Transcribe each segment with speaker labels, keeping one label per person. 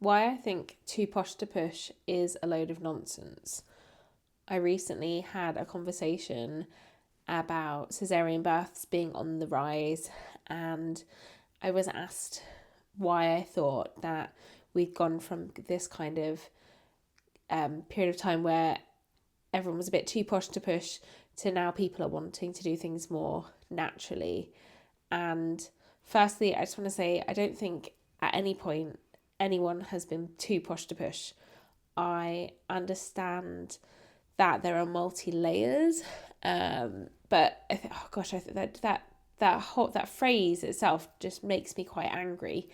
Speaker 1: why I think too posh to push is a load of nonsense. I recently had a conversation about caesarean births being on the rise, and I was asked why I thought that we'd gone from this kind of period of time where everyone was a bit too posh to push to now people are wanting to do things more naturally. And firstly, I just want to say I don't think at any point anyone has been too posh to push. I understand that there are multi layers, but I think, oh gosh, I think that phrase itself just makes me quite angry.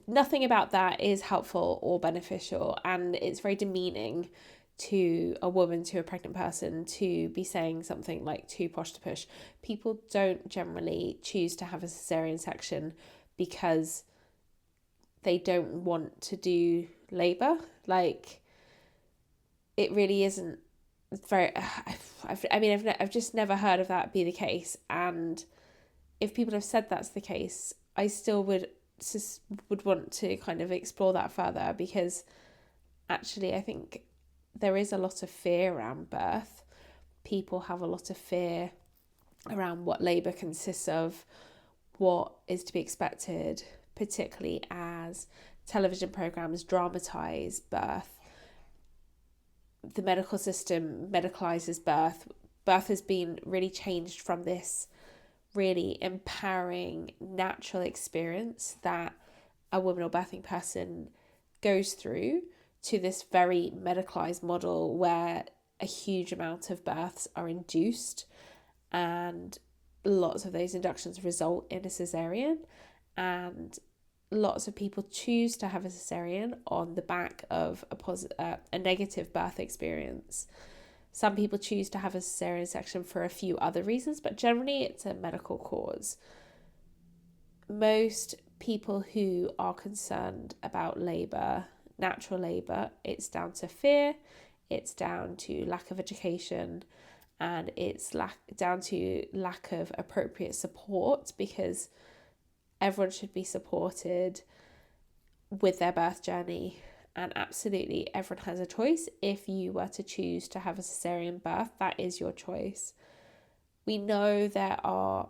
Speaker 1: Nothing about that is helpful or beneficial, and it's very demeaning to a woman, to a pregnant person, to be saying something like too posh to push. People don't generally choose to have a cesarean section because they don't want to do labour. Like, it really isn't very. I've just never heard of that be the case. And if people have said that's the case, I still would want to kind of explore that further, because actually I think there is a lot of fear around birth. People have a lot of fear around what labour consists of, what is to be expected, particularly as television programmes dramatise birth. The medical system medicalises birth. Birth has been really changed from this really empowering natural experience that a woman or birthing person goes through to this very medicalized model where a huge amount of births are induced, and lots of those inductions result in a cesarean, and lots of people choose to have a cesarean on the back of a negative birth experience. Some people choose to have a cesarean section for a few other reasons, but generally it's a medical cause. Most people who are concerned about labour, natural labour, it's down to fear, it's down to lack of education, and it's down to lack of appropriate support, because everyone should be supported with their birth journey. And absolutely, everyone has a choice. If you were to choose to have a cesarean birth, that is your choice. We know there are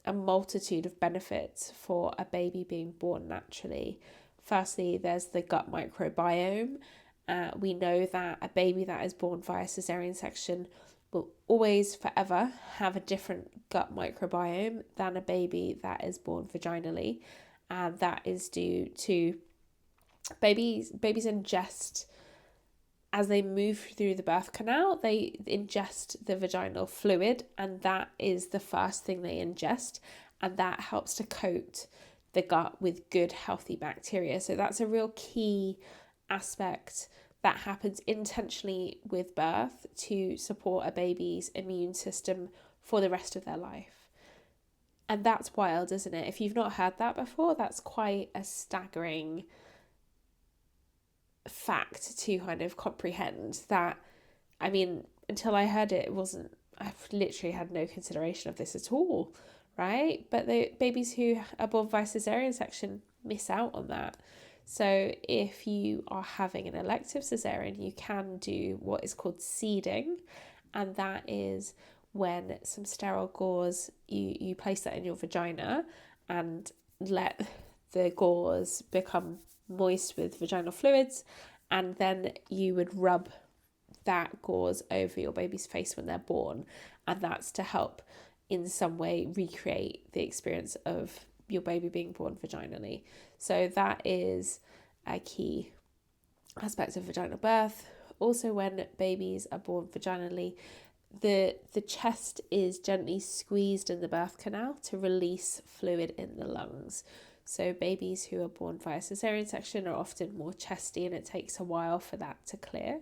Speaker 1: a multitude of benefits for a baby being born naturally. Firstly, there's the gut microbiome. We know that a baby that is born via cesarean section will always forever have a different gut microbiome than a baby that is born vaginally. And that is due to babies ingest, as they move through the birth canal, they ingest the vaginal fluid, and that is the first thing they ingest, and that helps to coat the gut with good healthy bacteria. So that's a real key aspect that happens intentionally with birth to support a baby's immune system for the rest of their life. And that's wild, isn't it? If you've not heard that before, that's quite a staggering fact to kind of comprehend. That, I mean, until I heard it, I've literally had no consideration of this at all, right? But the babies who are born via cesarean section miss out on that. So if you are having an elective cesarean, you can do what is called seeding, and that is when some sterile gauze, you place that in your vagina and let the gauze become moist with vaginal fluids, and then you would rub that gauze over your baby's face when they're born, and that's to help in some way recreate the experience of your baby being born vaginally. So that is a key aspect of vaginal birth. Also, when babies are born vaginally, the chest is gently squeezed in the birth canal to release fluid in the lungs. So babies who are born via cesarean section are often more chesty, and it takes a while for that to clear.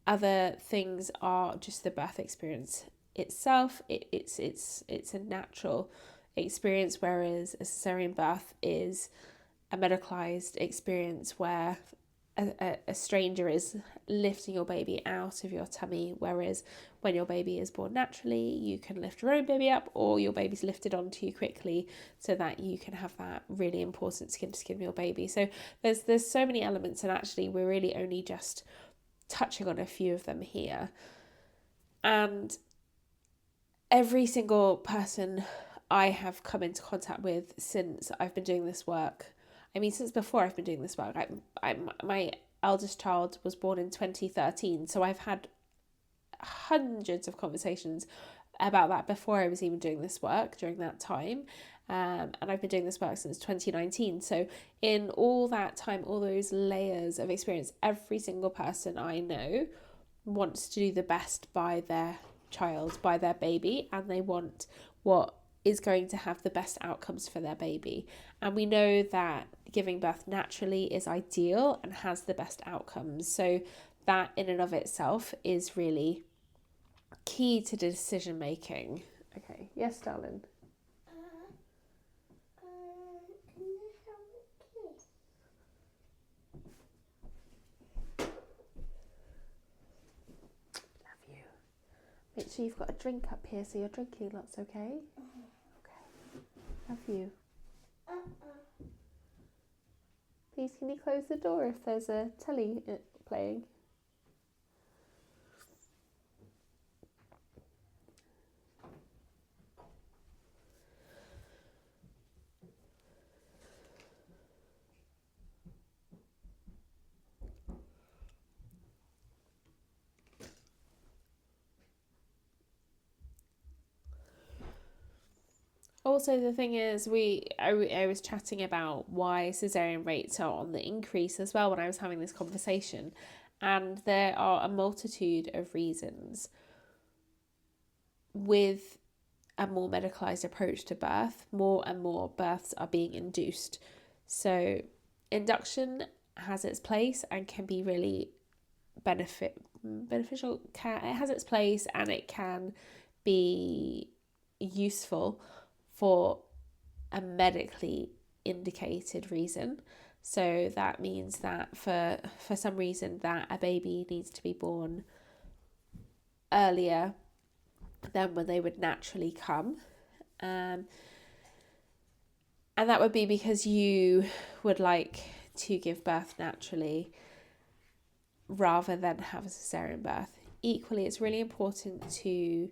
Speaker 1: Other things are just the birth experience itself. It's a natural experience, whereas a cesarean birth is a medicalized experience where a stranger is lifting your baby out of your tummy, whereas when your baby is born naturally, you can lift your own baby up, or your baby's lifted onto you quickly so that you can have that really important skin to skin with your baby. So there's so many elements, and actually we're really only just touching on a few of them here. And every single person I have come into contact with since I've been doing this work, since before I've been doing this work, my eldest child was born in 2013, so I've had hundreds of conversations about that before I was even doing this work during that time. And I've been doing this work since 2019. So in all that time, all those layers of experience, every single person I know wants to do the best by their child, by their baby, and they want what is going to have the best outcomes for their baby. And we know that giving birth naturally is ideal and has the best outcomes. So that in and of itself is really key to decision making. Okay, yes, darling. Love you. Make sure you've got a drink up here so you're drinking lots, okay? Okay. Love you. Please, can you close the door if there's a telly playing? Also, the thing is, I was chatting about why cesarean rates are on the increase as well when I was having this conversation, and there are a multitude of reasons. With a more medicalised approach to birth, more and more births are being induced. So induction has its place and can be really beneficial. It has its place and it can be useful for a medically indicated reason. So that means that for some reason that a baby needs to be born earlier than when they would naturally come. And that would be because you would like to give birth naturally rather than have a cesarean birth. Equally, it's really important to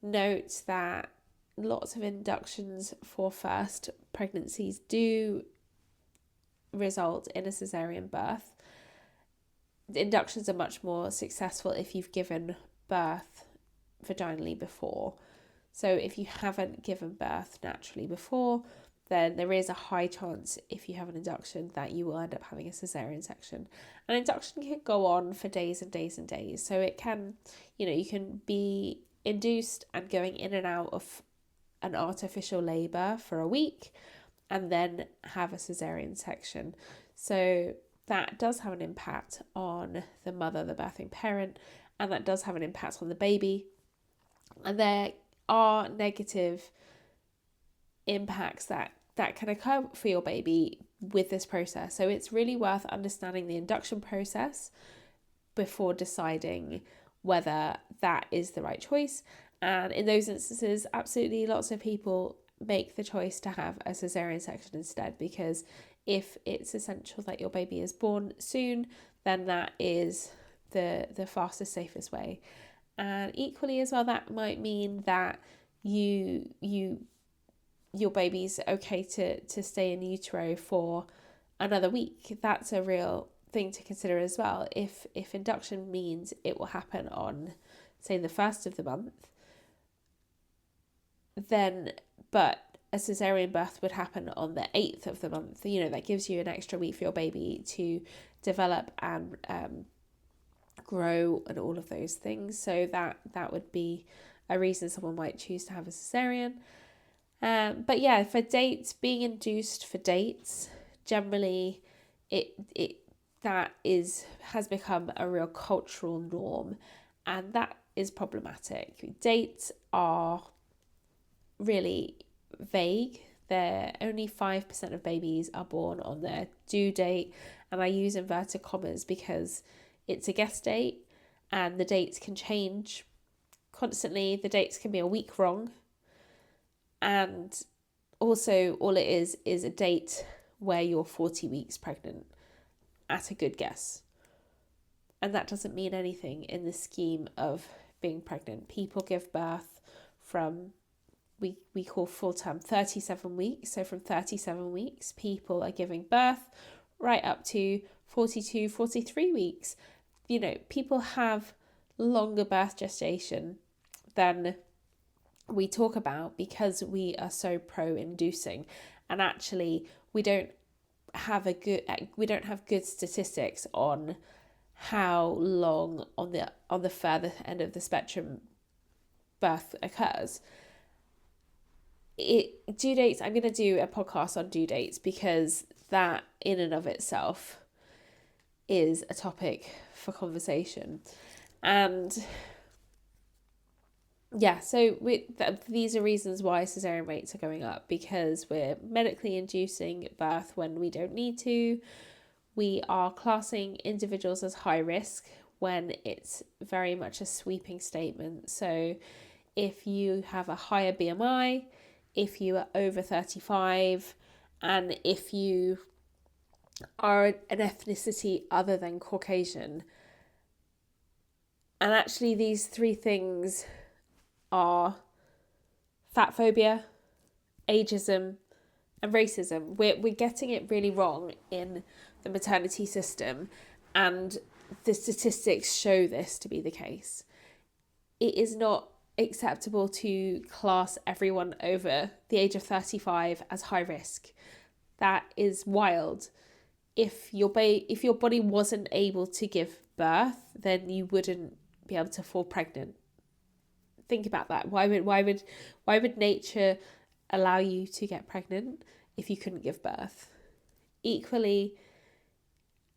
Speaker 1: note that lots of inductions for first pregnancies do result in a cesarean birth. The inductions are much more successful if you've given birth vaginally before. So if you haven't given birth naturally before, then there is a high chance if you have an induction that you will end up having a cesarean section. An induction can go on for days and days and days. So it can, you can be induced and going in and out of an artificial labour for a week and then have a cesarean section. So that does have an impact on the mother, the birthing parent, and that does have an impact on the baby. And there are negative impacts that can occur for your baby with this process. So it's really worth understanding the induction process before deciding whether that is the right choice. And in those instances, absolutely lots of people make the choice to have a cesarean section instead, because if it's essential that your baby is born soon, then that is the fastest, safest way. And equally as well, that might mean that your baby's okay to stay in utero for another week. That's a real thing to consider as well. If induction means it will happen on, say, the 1st of the month, then but a cesarean birth would happen on the 8th of the month. That gives you an extra week for your baby to develop and grow and all of those things. So that would be a reason someone might choose to have a cesarean. But yeah, for dates, being induced for dates, generally has become a real cultural norm, and that is problematic. Dates are really vague. only 5% of babies are born on their due date. And I use inverted commas because it's a guess date and the dates can change constantly. The dates can be a week wrong. And also, all it is a date where you're 40 weeks pregnant at a good guess. And that doesn't mean anything in the scheme of being pregnant. People give birth from, we call full term 37 weeks. So from 37 weeks, people are giving birth right up to 42, 43 weeks. You know, people have longer birth gestation than we talk about because we are so pro-inducing, and actually we don't have good statistics on how long on the further end of the spectrum birth occurs. Due dates, I'm going to do a podcast on due dates because that in and of itself is a topic for conversation. And yeah, so these are reasons why cesarean rates are going up, because we're medically inducing birth when we don't need to. We are classing individuals as high risk when it's very much a sweeping statement. So if you have a higher BMI, if you are over 35, and if you are an ethnicity other than Caucasian. And actually these three things are fat phobia, ageism, and racism. We're getting it really wrong in the maternity system, and the statistics show this to be the case. It is not acceptable to class everyone over the age of 35 as high risk. That is wild. If your body wasn't able to give birth, then you wouldn't be able to fall pregnant. Think about that. Why would nature allow you to get pregnant if you couldn't give birth? Equally,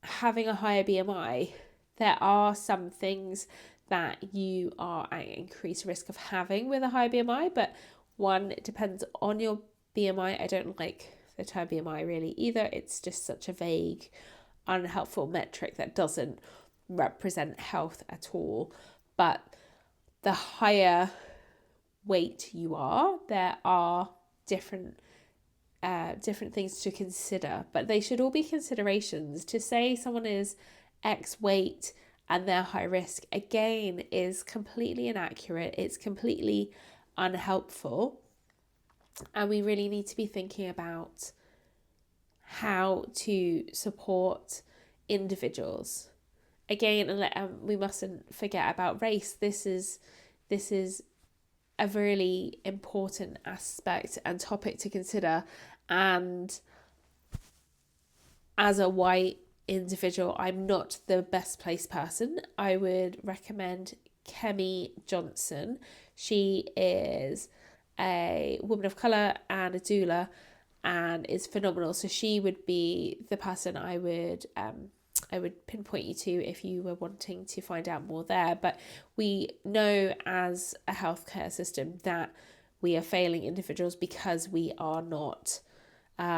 Speaker 1: having a higher BMI, there are some things that you are at increased risk of having with a high BMI, but one, it depends on your BMI. I don't like the term BMI really either. It's just such a vague, unhelpful metric that doesn't represent health at all. But the higher weight you are, there are different things to consider, but they should all be considerations. To say someone is X weight and they're high risk, again, is completely inaccurate. It's completely unhelpful. And we really need to be thinking about how to support individuals. Again, we mustn't forget about race. This is a really important aspect and topic to consider. And as a white individual, I'm not the best placed person. I would recommend Kemi Johnson. She is a woman of colour and a doula and is phenomenal. So she would be the person I would pinpoint you to if you were wanting to find out more there. But we know as a healthcare system that we are failing individuals because we are not,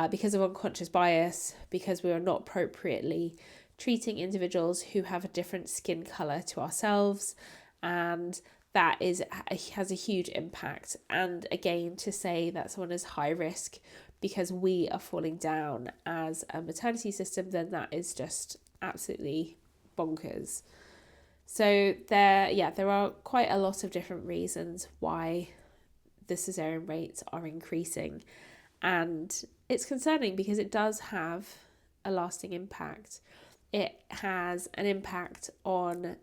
Speaker 1: because of unconscious bias, because we are not appropriately treating individuals who have a different skin colour to ourselves. And that has a huge impact. And again, to say that someone is high risk because we are falling down as a maternity system, then that is just absolutely bonkers. So there are quite a lot of different reasons why the cesarean rates are increasing, and it's concerning because it does have a lasting impact. It has an impact on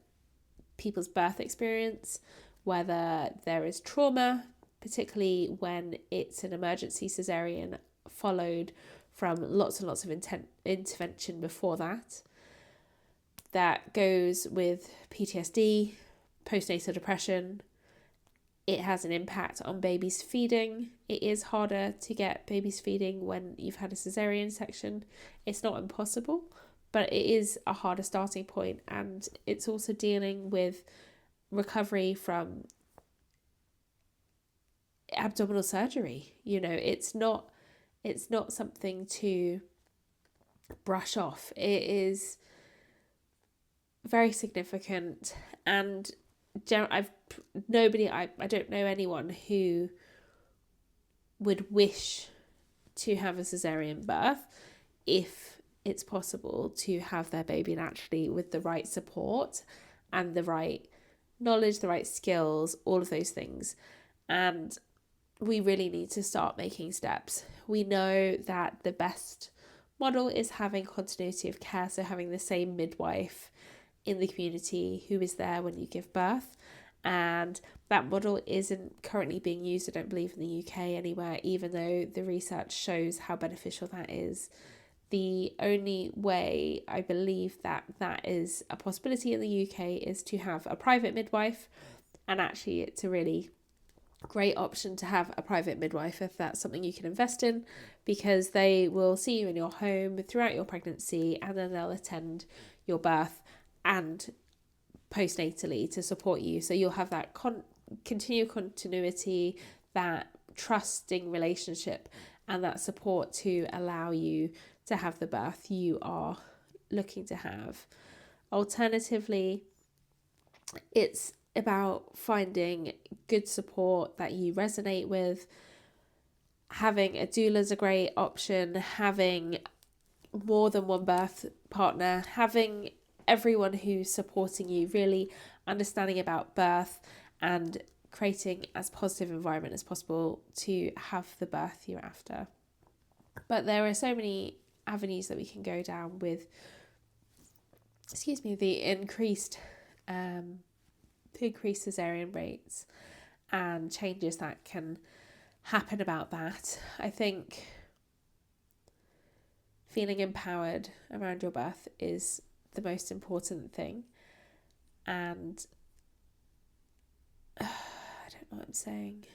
Speaker 1: people's birth experience, whether there is trauma, particularly when it's an emergency cesarean followed from lots and lots of intervention before that. That goes with PTSD, postnatal depression. It has an impact on babies feeding. It is harder to get babies feeding when you've had a cesarean section. It's not impossible, but it is a harder starting point, and it's also dealing with recovery from abdominal surgery. You know, it's not It's not something to brush off. It is very significant, and I don't know anyone who would wish to have a cesarean birth if it's possible to have their baby naturally with the right support and the right knowledge, the right skills, all of those things. And we really need to start making steps. We know that the best model is having continuity of care, so having the same midwife in the community who is there when you give birth. And that model isn't currently being used, I don't believe, in the UK anywhere, even though the research shows how beneficial that is. The only way I believe that is a possibility in the UK is to have a private midwife, and actually it's a really great option to have a private midwife if that's something you can invest in, because they will see you in your home throughout your pregnancy, and then they'll attend your birth and postnatally to support you. So you'll have that continued continuity, that trusting relationship, and that support to allow you to have the birth you are looking to have. Alternatively, it's about finding good support that you resonate with. Having a doula is a great option, having more than one birth partner, having everyone who's supporting you, really understanding about birth and creating as positive environment as possible to have the birth you're after. But there are so many avenues that we can go down with the increased cesarean rates and changes that can happen about that. I think feeling empowered around your birth is the most important thing. And I don't know what I'm saying.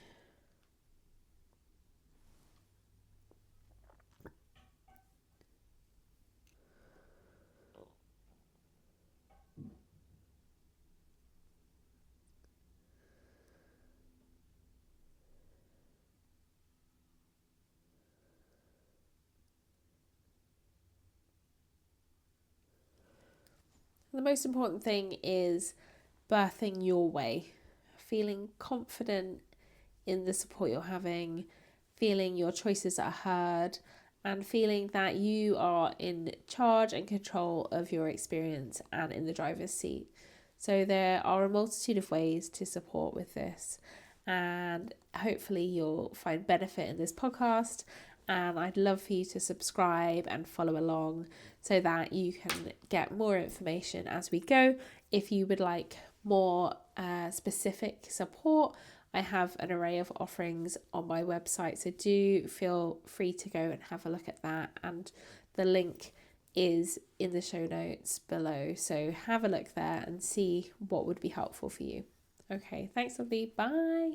Speaker 1: The most important thing is birthing your way, feeling confident in the support you're having, feeling your choices are heard, and feeling that you are in charge and control of your experience and in the driver's seat. So there are a multitude of ways to support with this, and hopefully you'll find benefit in this podcast. And I'd love for you to subscribe and follow along so that you can get more information as we go. If you would like more specific support, I have an array of offerings on my website, so do feel free to go and have a look at that, and the link is in the show notes below, so have a look there and see what would be helpful for you. Okay, thanks lovely, bye.